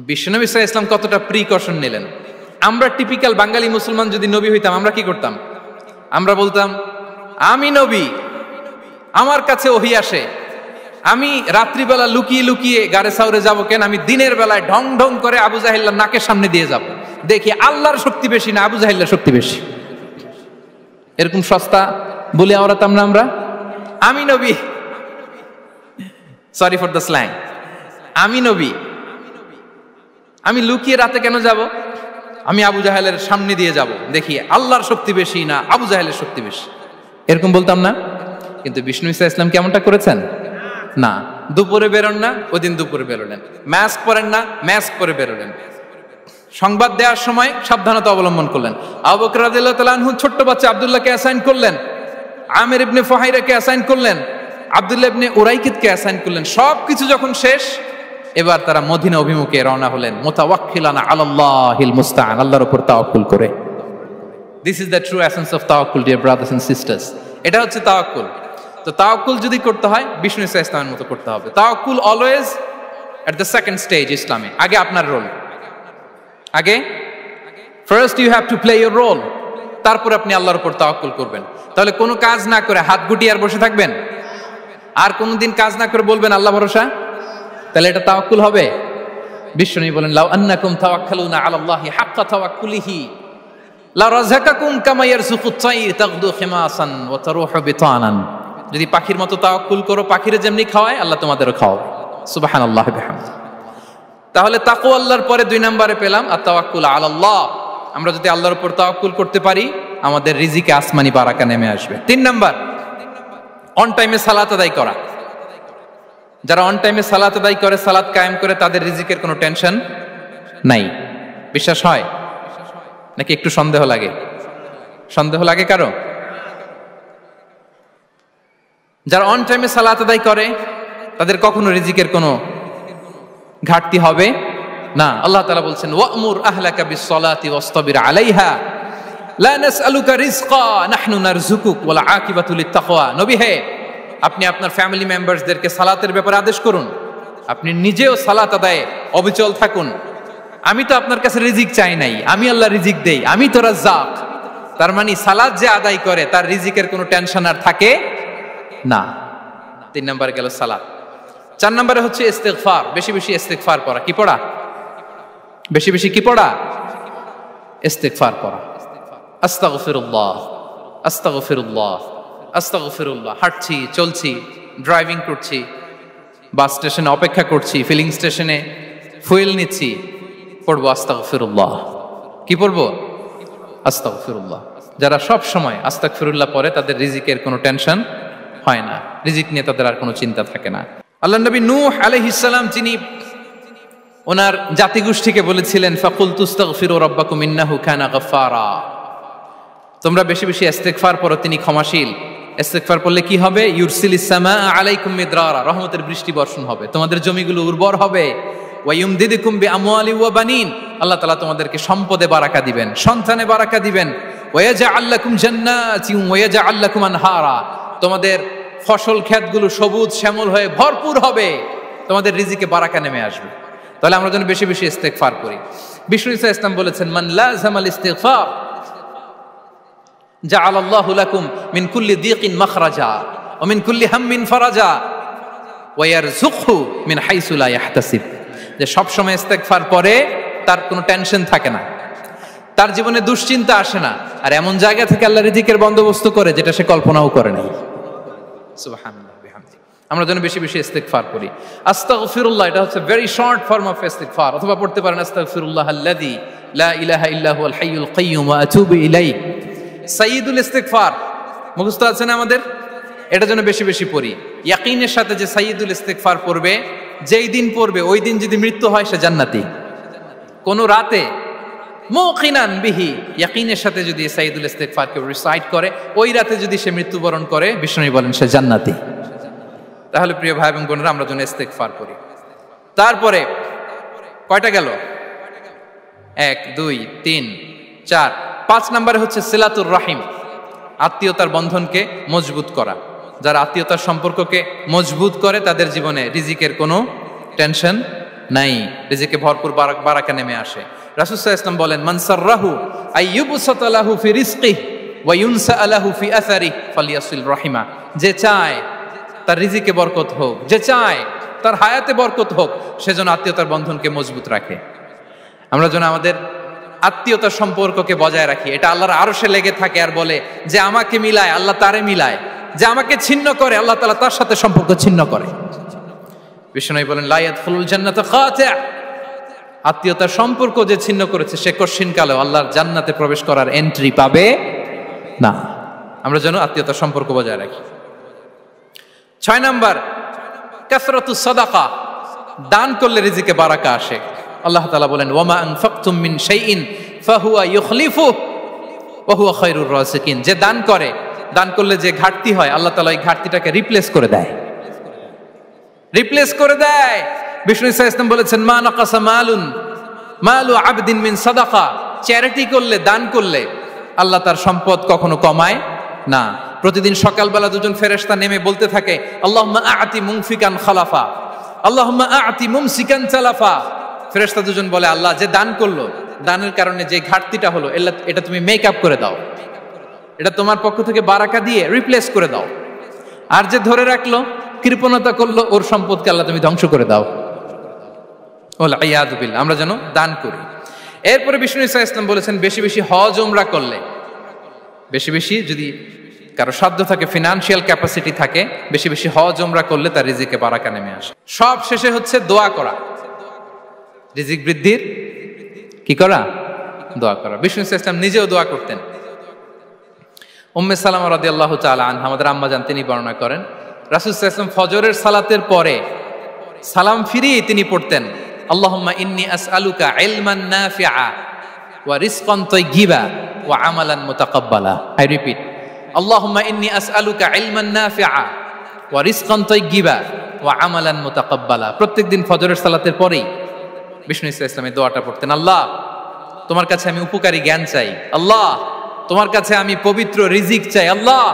বিশ্বনবী সাল্লাল্লাহু আলাইহি ওয়াসাল্লাম কতটা প্রিকশন নিলেন। আমরা টিপিক্যাল বাঙালি মুসলমান যদি নবী হইতাম আমরা কি করতাম? আমরা বলতাম আমি নবী, আমার কাছে ওহী আসে, আমি রাত্রিবেলা লুকিয়ে লুকিয়ে গারে সাউরে যাব কেন, আমি দিনের বেলায় ঢং ঢং করে আবু জাহেলের নাকের সামনে দিয়ে যাব, দেখি আল্লাহর শক্তি বেশি না আবু জাহেলের শক্তি বেশি। এরকম সস্তা বলে আওড়াতাম না আমরা, আমি নবী, সরি ফর দ্য স্ল্যাং, আমি নবী, আমি লুকিয়ে রাতে কেন যাব, আমি আবু জাহেলের সামনে দিয়ে যাব, দেখি আল্লাহর শক্তি বেশি না আবু জাহেলের শক্তি বেশি, এরকম বলতাম না। কিন্তু বিষ্ণু ঈসা ইসলাম কেমনটা করেছেন? না, দুপুরে বেরোন না, ওই দিন দুপুরে বেরোলেন, মাস্ক পরেন না, মাস্ক পরে বেরোলেন, সংবাদ দেওয়ার সময় সাবধানতা অবলম্বন করলেন। আবু বকর রাদিয়াল্লাহু তাআলা আনহু ছোট্ট বাচ্চা আব্দুল্লাহকে অ্যাসাইন করলেন, আমির ইবনে ফুহাইরাকে অ্যাসাইন করলেন, আব্দুল্লাহ ইবনে উরাইকিতকে অ্যাসাইন করলেন। সবকিছু যখন শেষ, এবার তারা মদিনা অভিমুখে রওনা হলেন, মুতাওয়াক্কিলানা আলাল্লাহিল মুস্তাআন, আল্লাহর উপর তাওয়াক্কুল করে। This is the true essence of তাওয়াক্কুল ডিয়ার ব্রাদার্স এন্ড সিস্টার্স। এটা হচ্ছে তাওয়াক্কুল। তো তাওয়াক্কুল যদি করতে হয় বিষ্ণু ঈসা ইসলামের মতো করতে হবে। তাওয়াক্কুল always at the second stage ইসলামে। আগে আপনার রোল, আগে first you have to play your role, তারপর আপনি আল্লাহর উপর তাওয়াক্কুল করবেন। তাহলে কোনো কাজ না করে হাত গুটিয়ে আর বসে থাকবেন, আর কোনোদিন কাজ না করে বলবেন আল্লাহ ভরসা, তাহলে এটা তাওয়াক্কুল হবে? বিশ্বনবী বলেন লাউ আন্নাকুম তাওয়াক্কালুনা আলাল্লাহি হাক্কা তাওয়াক্কুলিহি লা রাযাকাকুম কামা ইয়ারযুকুত তাইর তাগদু খিমাসান ওয়া তারুহু বিতানান। যদি পাখির মতো তাওয়াক্কুল করো, পাখিরে যেমনি খাওয়ায় আল্লাহ তোমাদেরও খাওয়াবে। সুবহানাল্লাহি বিহামদিহি। তাহলে তাকওয়া আল্লাহর পরে 2 নম্বরে পেলাম আত-তাওয়াক্কুল আলাল্লাহ। আমরা যদি আল্লাহর উপর তাওয়াক্কুল করতে পারি আমাদের রিজিকে আসমানি বারাকা নেমে আসবে। 3 নাম্বার, অন টাইমে সালাত আদায় করা। যারা অন টাইমে সালাত আদায় করে, সালাত কায়েম করে, তাদের রিজিকের কোনো টেনশন নাই। বিশ্বাস হয় নাকি একটু সন্দেহ লাগে? সন্দেহ লাগে কারো? যারা অন টাইমে সালাত আদায় করে তাদের কখনো রিজিকের কোনো ঘাটতি হবে না। আল্লাহ তাআলা বলছেন ওয়া'মুর আহলাকা বিস-সালাতি ওয়াসতাবির আলাইহা লা নাসআলুকা রিজকা নাহনু নারযুকুক ওয়াল আকিবাতু লিত-তাকওয়া। নবী হে, আপনি আপনার ফ্যামিলি মেম্বারসদেরকে সালাতের ব্যাপারে আদেশ করুন, আপনি নিজেও সালাত আদায়ে অবিচল থাকুন। আমি তো আপনার কাছে রিজিক চাই নাই, আমি আল্লাহ রিজিক দেই, আমি তো রাজ্জাক। তার মানে সালাত যে আদায় করে তার রিজিকের কোনো টেনশন আর থাকে না। 3 নম্বরে গেল সালাত। 4 নম্বরে হচ্ছে ইস্তিগফার, বেশি বেশি ইস্তিগফার পড়া। কি পড়া? বেশি বেশি কি পড়া? ইস্তিগফার পড়া। আস্তাগফিরুল্লাহ, আস্তাগফিরুল্লাহ, আস্তাগফিরুল্লাহ। হাঁটছি, চলছি, ড্রাইভিং করছি, বাস স্টেশনে অপেক্ষা করছি, ফিলিং স্টেশনে ফুয়েল নিচ্ছি, পড়বো আস্তাগফিরুল্লাহ। কি পড়বো? আস্তাগফিরুল্লাহ। যারা সব সময় আস্তাগফিরুল্লাহ পড়ে তাদের রিজিকের কোনো টেনশন হয় না, রিজিক নিয়ে তাদের আর কোনো চিন্তা থাকে না। আল্লাহ নবী নূহ আলাইহিস সালাম যিনি ওনার জাতিগোষ্ঠীকে বলেছিলেন ফাকুলতু আস্তাগফিরু রাব্বাকুম ইন্নাহু কানা গাফফারা, তোমরা বেশি বেশি ইস্তিগফার পড়ো, তিনি ক্ষমাশীল। ইস্তিগফার পড়লে কি হবে? ইউরসিলিস সামাআ আলাইকুম মিদরারা, রহমতের বৃষ্টি বর্ষণ হবে, তোমাদের জমিগুলো উর্বর হবে। ওয়া ইউমদিদুকুম বিআমওয়ালি ওয়া বানিন, আল্লাহ তাআলা তোমাদেরকে সম্পদে বারাকা দিবেন, সন্তানে বারাকা দিবেন। ওয়া ইয়াজআল লাকুম জান্নাতিন ওয়া ইয়াজআল লাকুম আনহারা, তোমাদের ফসল ক্ষেতগুলো সবুজ শ্যামল হয়ে ভরপুর হবে, তোমাদের রিজিকে বারাকা নেমে আসবে। তাহলে আমরা যেন বেশি বেশি ইস্তিগফার করি। বিষ্ণু ঈসা ইসলাম বলেছেন মান লাযামাল ইস্তিগফার জাআলাল্লাহু লাকুম মিন কুল্লি দিকিন মাখরাজা ওয়া মিন কুল্লি হাম্মিন ফারাজা ওয়া ইয়ারযুকহু মিন হাইসু লা ইয়াহতাসিব। যে সব সময় ইস্তিগফার পড়ে তার কোনো টেনশন থাকে না, তার জীবনে দুশ্চিন্তা আসে না, আর এমন জায়গা থেকে আল্লাহ রিজিকের বন্দোবস্ত করে যেটা সে কল্পনাও করে নাই। সুবহানাল্লাহ বিহামদিহি। আমরা যেন বেশি বেশি ইস্তিগফার করি। আস্তাগফিরুল্লাহ, এটা হচ্ছে ভেরি শর্ট ফর্ম অফ ইস্তিগফার। অথবা পড়তে পারেন আস্তাগফিরুল্লাহ আল্লাযী লা ইলাহা ইল্লা হুয়াল হাইয়ুল কাইয়্যুম ওয়া আতুবু ইলাইহি। সাইয়্যিদুল ইস্তিগফার মুখস্থ আছে না আমাদের? এটা যেন বেশি বেশি পড়ি। ইয়াকিনের সাথে যে সাইয়্যিদুল ইস্তিগফার পড়বে, যেই দিন পড়বে ওই দিন যদি মৃত্যু হয় সে জান্নাতি। কোন রাতে মুকিনান বিহি, ইয়াকিনের সাথে যদি সাইয়্যিদুল ইস্তিগফার কে রিসাইট করে, ওই রাতে যদি সে মৃত্যুবরণ করে, বিষ্ণু বলেন সে জান্নাতি। তাহলে প্রিয় ভাই এবং বোনেরা, আমরা যেন ইস্তিগফার করি। তারপরে কয়টা গেল? 1 2 3 4 5 নম্বরে হচ্ছে সিলাতুর রাহিম, আত্মীয়তার বন্ধনকে মজবুত করা। যারা আত্মীয়তার সম্পর্ককে মজবুত করে তাদের জীবনে রিজিকের কোনো টেনশন নাই, রিজিকে ভরপুর বারাকা নেমে আসে। রাসূল সাল্লাল্লাহু আলাইহি ওয়াসাল্লাম বলেন, মান সাররাহু আইয়ুবসাতা লাহু ফি রিজকিহি ওয়া ইউনসা লাহু ফি আসারিহি ফালিয়াসিল রাহিমা। যে চায় তার রিজিকে বরকত হোক, যে চায় তার হায়াতে বরকত হোক, সেজন্য আত্মীয়তার বন্ধনকে মজবুত রাখে। আমরা যেন আমাদের আত্মীয়তার সম্পর্ককে বজায় রাখি। এটা আল্লাহর আরশে লেগে থাকে আর বলে যে আমাকে মিলায় আল্লাহ তারে মিলায়, যে আমাকে ছিন্ন করে আল্লাহ তাআলা তার সাথে সম্পর্ক ছিন্ন করে। বিষ্ণু বলেন, লা ইয়াদখুলুল জান্নাতা কাতি', আত্মীয়তার সম্পর্ক যে ছিন্ন করেছে সে কশিন কালেও আল্লাহর জান্নাতে প্রবেশ করার এন্ট্রি পাবে না। আমরা যেন আত্মীয়তার সম্পর্ক বজায় রাখি। 6 নাম্বার, কাসরাতুস সাদাকা, দান করলে রিজিকে বারাকা আসে। আল্লাহ তাআলা বলেন, ওয়ামা আনফাকতুম মিন শাইইন ফাহুয়া ইউখলিফুহু ওয়া হুয়া খায়রুর রাযিকিন। যে দান করে, দান করলে যে ঘাটতি হয় আল্লাহ তাআলা এই ঘাটতিটাকে রিপ্লেস করে দেয়, রিপ্লেস করে দেয়। বিষ্ণু সাল্লাল্লাহু আলাইহি ওয়াসাল্লাম বলেছেন, মা নাকাসা মালু আবদিন মিন সাদাকা, চ্যারিটি করলে, দান করলে আল্লাহ তার সম্পদ কখনো কমায় না। প্রতিদিন সকালবেলা দুজন ফেরেশতা নেমে বলতে থাকে, আল্লাহুম্মা আ'তি মুনফিকান খালাফা, আল্লাহুম্মা আ'তি মুমসিকান তালাফা। ফেরেশতা দুজন বলে, আল্লাহ যে দান করলো, দানের কারণে যে ঘাটতিটা হলো এটা তুমি মেক আপ করে দাও, এটা তোমার পক্ষ থেকে বারাকা দিয়ে রিপ্লেস করে দাও। আর যে ধরে রাখলো, কৃপণতা করলো, ওর সম্পদকে আল্লাহ তুমি ধ্বংস করে দাও। ওয়াল ইয়াদু বিল্লাহ। আমরা যেন দান করি। এরপরে বিষ্ণু সাল্লাল্লাহু আলাইহি ওয়াসাল্লাম বলেছেন, বেশি বেশি হজ উমরা করলে, বেশি বেশি যদি কারো সাধ্য থাকে, ফিনান্সিয়াল ক্যাপাসিটি থাকে, বেশি বেশি হজ উমরা করলে তার রিজিকে বারাকা নেমে আসে। সব শেষে হচ্ছে দোয়া করা, রিজিক বৃদ্ধির কি করা? দোয়া করা। বিষ্ণু সাল্লাল্লাহু আলাইহি ওয়াসাল্লাম নিজেও দোয়া করতেন। উম্মে সালামা রাদিয়াল্লাহু তাআলা আনহা, আমাদের আম্মা জান, তিনি বর্ণনা করেন, রাসূল সাল্লাল্লাহু আলাইহি ওয়াসাল্লাম ফজরের সালাতের পরে সালাম ফিরিয়ে তিনি পড়তেন, আল্লাহুম্মা ইন্নী আসআলুকা ইলমান নাফিআ ওয়া রিজকান তাইয়্যিবা ওয়া আমালান মুতাকাব্বালা। আই রিপিট, আল্লাহুম্মা ইন্নী আসআলুকা ইলমান নাফিআ ওয়া রিজকান তাইয়্যিবা ওয়া আমালান মুতাকাব্বালা। প্রত্যেকদিন ফজরের সালাতের পরেই বিষ্ণু সাল্লাল্লাহু আলাইহি ওয়াসাল্লাম এই দোয়াটা পড়তেন, আল্লাহ তোমার কাছে আমি উপকারী জ্ঞান চাই, আল্লাহ তোমার কাছে আমি পবিত্র রিজিক চাই, আল্লাহ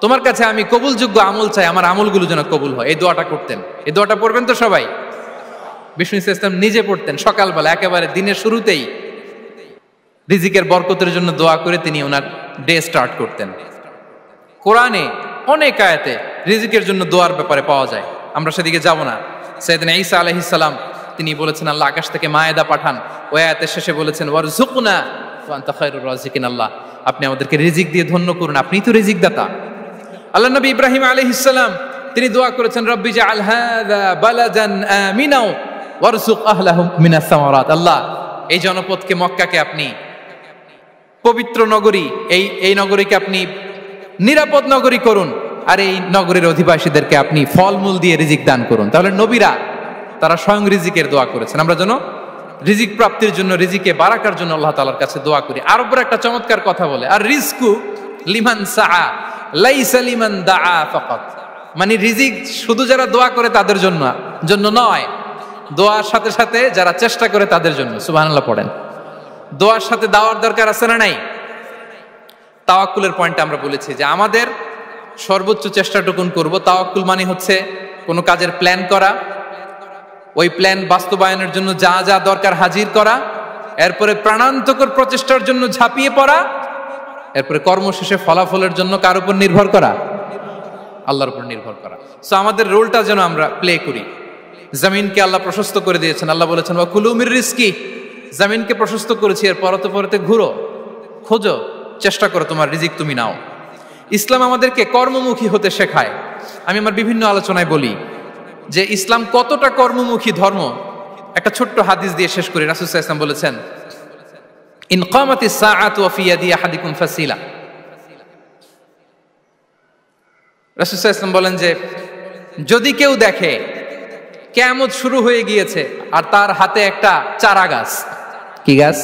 তোমার কাছে আমি কবুলযোগ্য আমল চাই, আমার আমলগুলো যেন কবুল হয়। এই দোয়াটা করতেন। এই দোয়াটা পড়বেন তো সবাই। বিষ্ণু সাল্লাল্লাহু আলাইহি ওয়াসাল্লাম নিজে পড়তেন সকালবেলা, একেবারে দিনের শুরুতেই রিজিকের বরকতের জন্য দোয়া করে তিনি ওনার ডে স্টার্ট করতেন। কোরআনে অনেক আয়াতে রিজিকের জন্য দোয়ার ব্যাপারে পাওয়া যায়, আমরা সেদিকে যাব না। সাইয়েদনা ঈসা আলাইহিস সালাম তিনি বলেছেন, আল্লাহ আকাশ থেকে মায়েদা পাঠান। ওই আয়াতের শেষে বলেছেন, ওয়ারযুকনা ওয়া আনতা খায়রুর রাযিকিন, আল্লাহ আপনি আমাদেরকে রিজিক দিয়ে ধন্য করুন, আপনিই তো রিজিক দাতা। আল্লাহ নবী ইব্রাহিম আলাইহিস সালাম তিনি দোয়া করেছেন, রব্বি জাআল হাযা বালাদান আমিনা ওয়ারযুক আহলাহু মিনাস সামারাত, আল্লাহ এই জনপদকে, মক্কাকে আপনি পবিত্র নগরী, এই নগরীকে আপনি নিরাপদ নগরী করুন, আর এই নগরীর অধিবাসীদেরকে আপনি ফলমূল দিয়ে রিজিক দান করুন। তাহলে নবীরা তারা স্বয়ং রিজিকের দোয়া করেছেন। আমরা যেন রিজিক প্রাপ্তির জন্য, রিজিকে বারাকার জন্য আল্লাহ তাআলার কাছে দোয়া করি। আরবরা একটা চমৎকার কথা বলে, আর রিজকু লিমান সাআ লাইসা লিমান দাআ ফাকাত, মানে রিজিক শুধু যারা দোয়া করে তাদের জন্য নয়, দোয়ার সাথে সাথে যারা চেষ্টা করে তাদের জন্য। সুবহানাল্লাহ পড়েন। দোয়ার সাথে দাওয়ার দরকার আছে না নাই? তাওয়াক্কুলের পয়েন্টে আমরা বলেছি যে আমাদের সর্বোচ্চ চেষ্টাটুকুন করব। তাওয়াক্কুল মানে হচ্ছে কোনো কাজের প্ল্যান করা, ওই প্ল্যান বাস্তবায়নের জন্য যা যা দরকার হাজির করা, এরপরে প্রাণান্তকর প্রচেষ্টার জন্য ঝাঁপিয়ে পড়া, এরপরে কর্মশেষে ফলাফলের জন্য কার উপর নির্ভর করা? আল্লাহর উপর নির্ভর করা। সো আমাদের রোলটা যেন আমরা প্লে করি। জমিনকে আল্লাহ প্রশস্ত করে দিয়েছেন, আল্লাহ বলেছেন ওয়া কুলু মির রিজকি, জমিনকে প্রশস্ত করেছি, এর পরতে ঘুরো, খোঁজো, চেষ্টা করো তোমার রিজিক তুমি নাও। ইসলাম আমাদেরকে কর্মমুখী হতে শেখায়। আমি আমার বিভিন্ন আলোচনায় বলি যে ইসলাম কতটা কর্মমুখী ধর্ম। একটা ছোট্ট হাদিস দিয়ে শেষ করি। রাসূল সাল্লাল্লাহু আলাইহি ওয়াসাল্লাম বলেছেন, ইন কামাতিস সাআতু ওয়া ফি ইয়াদি আহাদিকুম ফাসিলা। রাসূল সাল্লাল্লাহু আলাইহি ওয়াসাল্লাম বলেন যে যদি কেউ দেখে কিয়ামত শুরু হয়ে গিয়েছে আর তার হাতে একটা চারা গাছ, কি গাছ,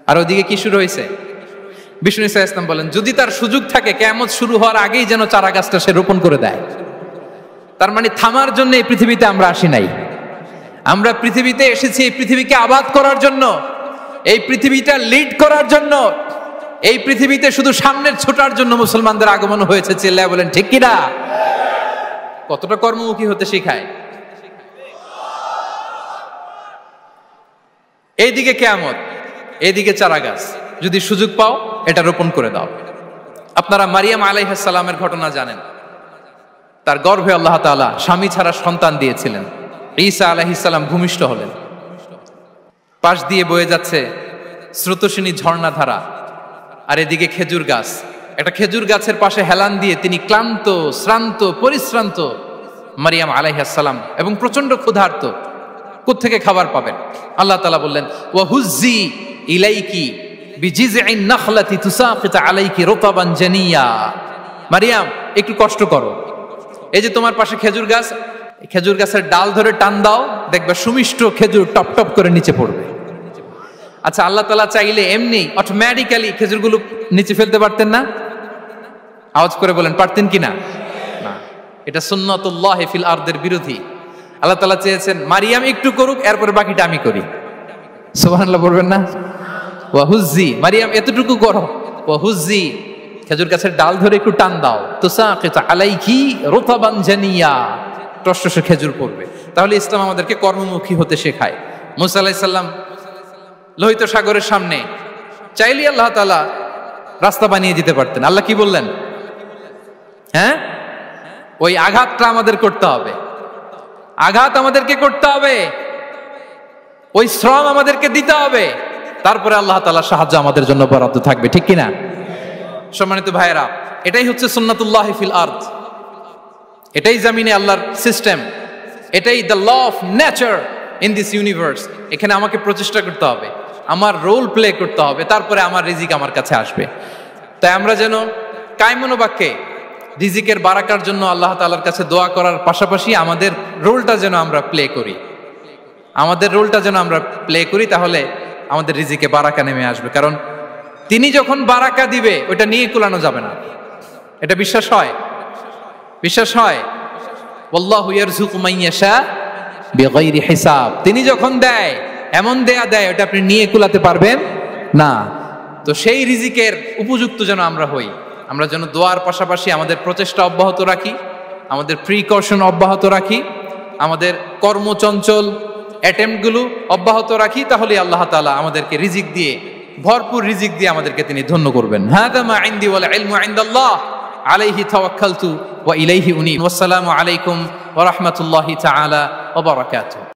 আর ওদিকে কি শুরু হয়েছে, বিষ্ণু সাল্লাল্লাহু আলাইহি ওয়াসাল্লাম বলেন যদি তার সুযোগ থাকে কিয়ামত শুরু হওয়ার আগেই যেন চারা গাছটা সে রোপণ করে দেয়। তার মানে থামার জন্য এই পৃথিবীতে আমরা আসি নাই। আমরা পৃথিবীতে এসেছি এই পৃথিবীকে আবাদ করার জন্য, এই পৃথিবীটা লিড করার জন্য। এই পৃথিবীতে শুধু সামনের ছোটার জন্য মুসলমানদের আগমন হয়েছে। চিল্লায় বলেন ঠিক কিনা? কতটা কর্মমুখী হতে শেখায়। এইদিকে কিয়ামত, এইদিকে চারা গাছ, যদি সুযোগ পাও এটা রোপণ করে দাও। আপনারা মারিয়াম আলাইহিস সালামের ঘটনা জানেন। তার গর্ভে আল্লাহ তাআলা স্বামী ছাড়া সন্তান দিয়েছিলেন। ঈসা আলাইহিস সালাম ভূমিষ্ঠ হলেন। পাশ দিয়ে বয়ে যাচ্ছে স্রোতস্বিনী ঝর্ণাধারা, আর এদিকে খেজুর গাছ। একটা খেজুর গাছের পাশে হেলান দিয়ে তিনি ক্লান্ত, শ্রান্ত, পরিশ্রান্ত মারিয়াম আলাইহিস সালাম, এবং প্রচন্ড ক্ষুধার্ত। কোত্থেকে খাবার পাবেন? আল্লাহ তাআলা বললেন, ওয়া হুজ্জি ইলাইকি বিজিযইন নাখলাতি তুসাকিত আলাইকি রুতাবান জানিয়া। মারিয়াম, একটু কষ্ট করো। এই যে তোমার পাশে খেজুর গাছ, খেজুর গাছের ডাল ধরে টান দাও, দেখবে সুমিষ্ট খেজুর টপ টপ করে নিচে পড়বে। আচ্ছা, আল্লাহ তাআলা চাইলে এমনি অটোমেটিক্যালি খেজুরগুলো নিচে ফেলতে পারতেন না? আওয়াজ করে বলেন, পারতেন কিনা? না, এটা সুন্নাতুল্লাহি ফিল আরদের বিরোধী। আল্লাহ তাআলা চেয়েছেন মারিয়াম একটু করুক, এরপর বাকিটা আমি করি। সুবহানাল্লাহ বলবেন না? ওয়া হুজ্জি, মারিয়াম এতটুকু করো। ওয়া হুজ্জি, খেজুর গাছের ডাল ধরে একটু টান দাও, তুসাকিত আলাইকি রুতাবান জানিয়া, টসটসে খেজুর পড়বে। তাহলে ইসলাম আমাদেরকে কর্মমুখী হতে শেখায়। মুসা আলাইহিস সালাম লোহিত সাগরের সামনে চাইলে আল্লাহ তাআলা রাস্তা বানিয়ে দিতে পারতেন। আল্লাহ কি বললেন? হ্যাঁ, ওই আঘাতটা আমাদের করতে হবে, আঘাত আমাদেরকে করতে হবে, ওই শ্রম আমাদেরকে দিতে হবে, তারপরে আল্লাহ তাআলার সাহায্য আমাদের জন্য বরাদ্দ থাকবে। ঠিক কিনা? সম্মানিত ভাইয়েরা, এটাই হচ্ছে সুন্নাতুল্লাহি ফিল আরদ। এটাই জমিনে আল্লাহর সিস্টেম, এটাই the law of nature in this universe. এখানে আমাকে প্রচেষ্টা করতে হবে, আমার রোল প্লে করতে হবে, তারপরে আমার রিজিক আমার কাছে আসবে। তাই আমরা যেন কায়মনোবাক্যে রিজিকের বারাকার জন্য আল্লাহ তাআলার কাছে দোয়া করার পাশাপাশি আমাদের রোলটা যেন আমরা প্লে করি, আমাদের রোলটা যেন আমরা প্লে করি, তাহলে আমাদের রিজিকে বারাকা নেমে আসবে। কারণ তিনি যখন বারাকা দিবে ওটা নিয়ে কুলানো যাবে না। এটা বিশ্বাস হয়? বিশ্বাস হয়? ওয়াল্লাহু ইয়ারযুকু মান ইয়াশা বিগাইরি হিসাব। তিনি যখন দেয় এমন দেয়া দেয় ওটা আপনি নিয়ে কুলাতে পারবেন না। তো সেই রিজিকের উপযুক্ত যেন আমরা হই। আমরা যেন দোয়ার পাশাপাশি আমাদের প্রচেষ্টা অব্যাহত রাখি, আমাদের প্রিকশন অব্যাহত রাখি, আমাদের কর্মচঞ্চল অ্যাটেম্পটগুলো অব্যাহত রাখি। তাহলে আল্লাহ তাআলা আমাদেরকে রিজিক দিয়ে, ভরপুর রিজিক দিয়ে আমাদেরকে তিনি ধন্য করবেন। হাযা মা ইনদি ওয়াল ইলমু ইনদাল্লাহ আলাইহি তাওয়াক্কালতু ওয়া ইলাইহি উনীব। ওয়াসসালামু আলাইকুম ওয়া রাহমাতুল্লাহি তাআলা ওয়া বারাকাতুহু।